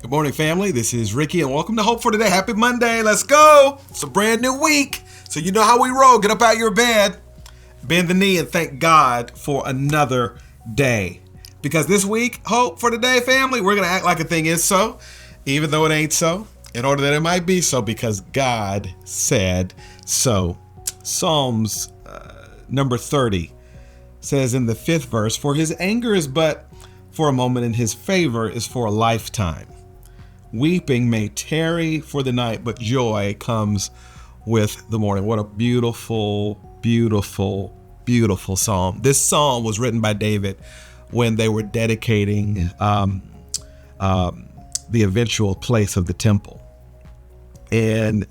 Good morning, family. This is Ricky, and welcome to Hope for Today. Happy Monday. Let's go. It's a brand new week, so you know how we roll. Get up out of your bed, bend the knee, and thank God for another day. Because this week, Hope for Today, family, we're going to act like a thing is so, even though it ain't so, in order that it might be so, because God said so. Psalms number 30 says in the 5th verse, "For his anger is but for a moment, and his favor is for a lifetime. Weeping may tarry for the night, but joy comes with the morning." What a beautiful, beautiful, beautiful psalm. This psalm was written by David when they were dedicating the eventual place of the temple. And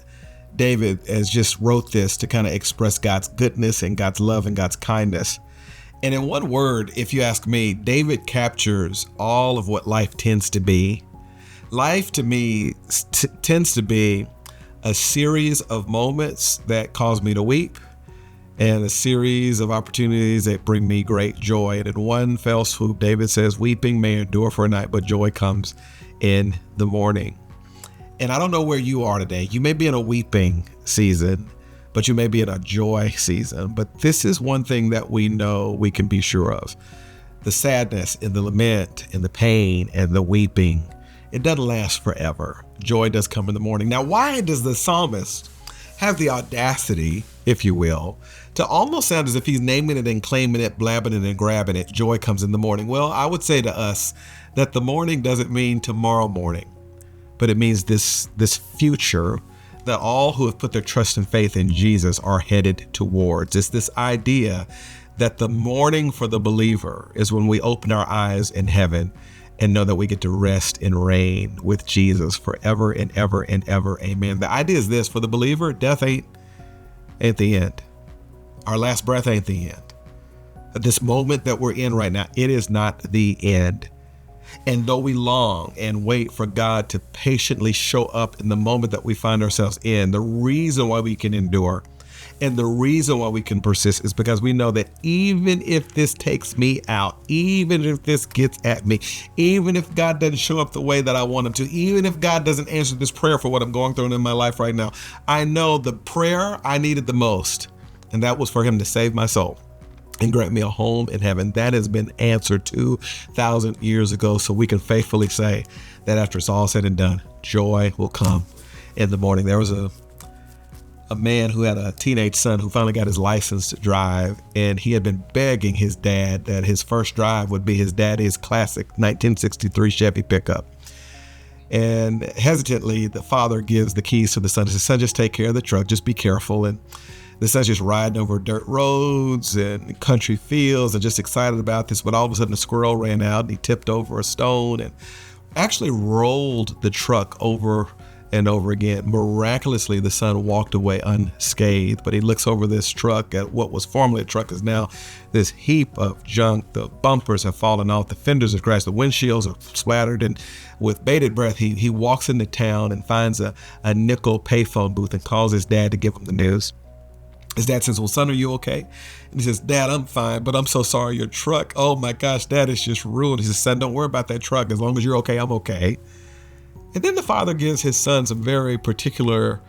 David has just wrote this to kind of express God's goodness and God's love and God's kindness. And in one word, if you ask me, David captures all of what life tends to be. Life to me tends to be a series of moments that cause me to weep and a series of opportunities that bring me great joy. And in one fell swoop, David says, "Weeping may endure for a night, but joy comes in the morning." And I don't know where you are today. You may be in a weeping season, but you may be in a joy season. But this is one thing that we know we can be sure of. The sadness and the lament and the pain and the weeping, it doesn't last forever. Joy does come in the morning. Now, why does the psalmist have the audacity, if you will, to almost sound as if he's naming it and claiming it, blabbing it and grabbing it? Joy comes in the morning. Well, I would say to us that the morning doesn't mean tomorrow morning, but it means this future that all who have put their trust and faith in Jesus are headed towards. It's this idea that the morning for the believer is when we open our eyes in heaven and know that we get to rest and reign with Jesus forever and ever and ever. Amen. The idea is this: for the believer, death ain't the end. Our last breath ain't the end. This moment that we're in right now, it is not the end. And though we long and wait for God to patiently show up in the moment that we find ourselves in, the reason why we can endure and the reason why we can persist is because we know that even if this takes me out, even if this gets at me, even if God doesn't show up the way that I want him to, even if God doesn't answer this prayer for what I'm going through in my life right now, I know the prayer I needed the most, and that was for him to save my soul and grant me a home in heaven. That has been answered 2,000 years ago. So we can faithfully say that after it's all said and done, joy will come in the morning. There was a man who had a teenage son who finally got his license to drive, and he had been begging his dad that his first drive would be his daddy's classic 1963 Chevy pickup. And hesitantly, the father gives the keys to the son. He says, "Son, just take care of the truck. Just be careful." And the son's just riding over dirt roads and country fields and just excited about this. But all of a sudden, a squirrel ran out and he tipped over a stone and actually rolled the truck over and over again. Miraculously, the son walked away unscathed, but he looks over this truck at what was formerly a truck is now this heap of junk. The bumpers have fallen off, the fenders have crashed, the windshields are splattered, and with bated breath, he walks into town and finds a nickel payphone booth and calls his dad to give him the news. His dad says, "Well, son, are you okay?" And he says, "Dad, I'm fine, but I'm so sorry. Your truck, oh my gosh, Dad, is just ruined." He says, "Son, don't worry about that truck. As long as you're okay, I'm okay." And then the father gives his son some very particular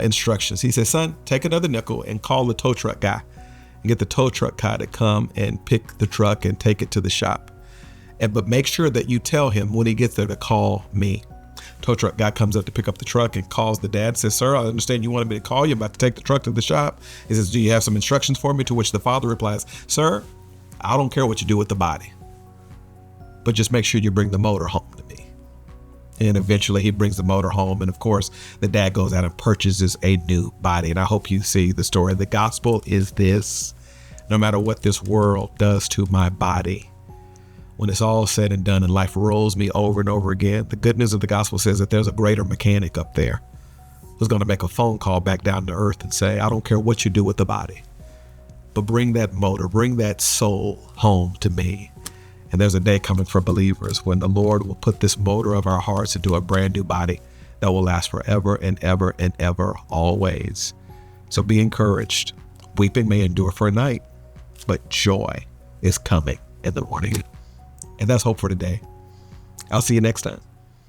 instructions. He says, "Son, take another nickel and call the tow truck guy and get the tow truck guy to come and pick the truck and take it to the shop. But make sure that you tell him when he gets there to call me." Tow truck guy comes up to pick up the truck and calls the dad, says, "Sir, I understand you wanted me to call you. I'm about to take the truck to the shop." He says, "Do you have some instructions for me?" To which the father replies, "Sir, I don't care what you do with the body, but just make sure you bring the motor home to me." And eventually he brings the motor home. And of course, the dad goes out and purchases a new body. And I hope you see the story. The gospel is this: no matter what this world does to my body, when it's all said and done and life rolls me over and over again, the good news of the gospel says that there's a greater mechanic up there who's going to make a phone call back down to earth and say, "I don't care what you do with the body, but bring that motor, bring that soul home to me." And there's a day coming for believers when the Lord will put this motor of our hearts into a brand new body that will last forever and ever and ever, always. So be encouraged. Weeping may endure for a night, but joy is coming in the morning. And that's hope for today. I'll see you next time.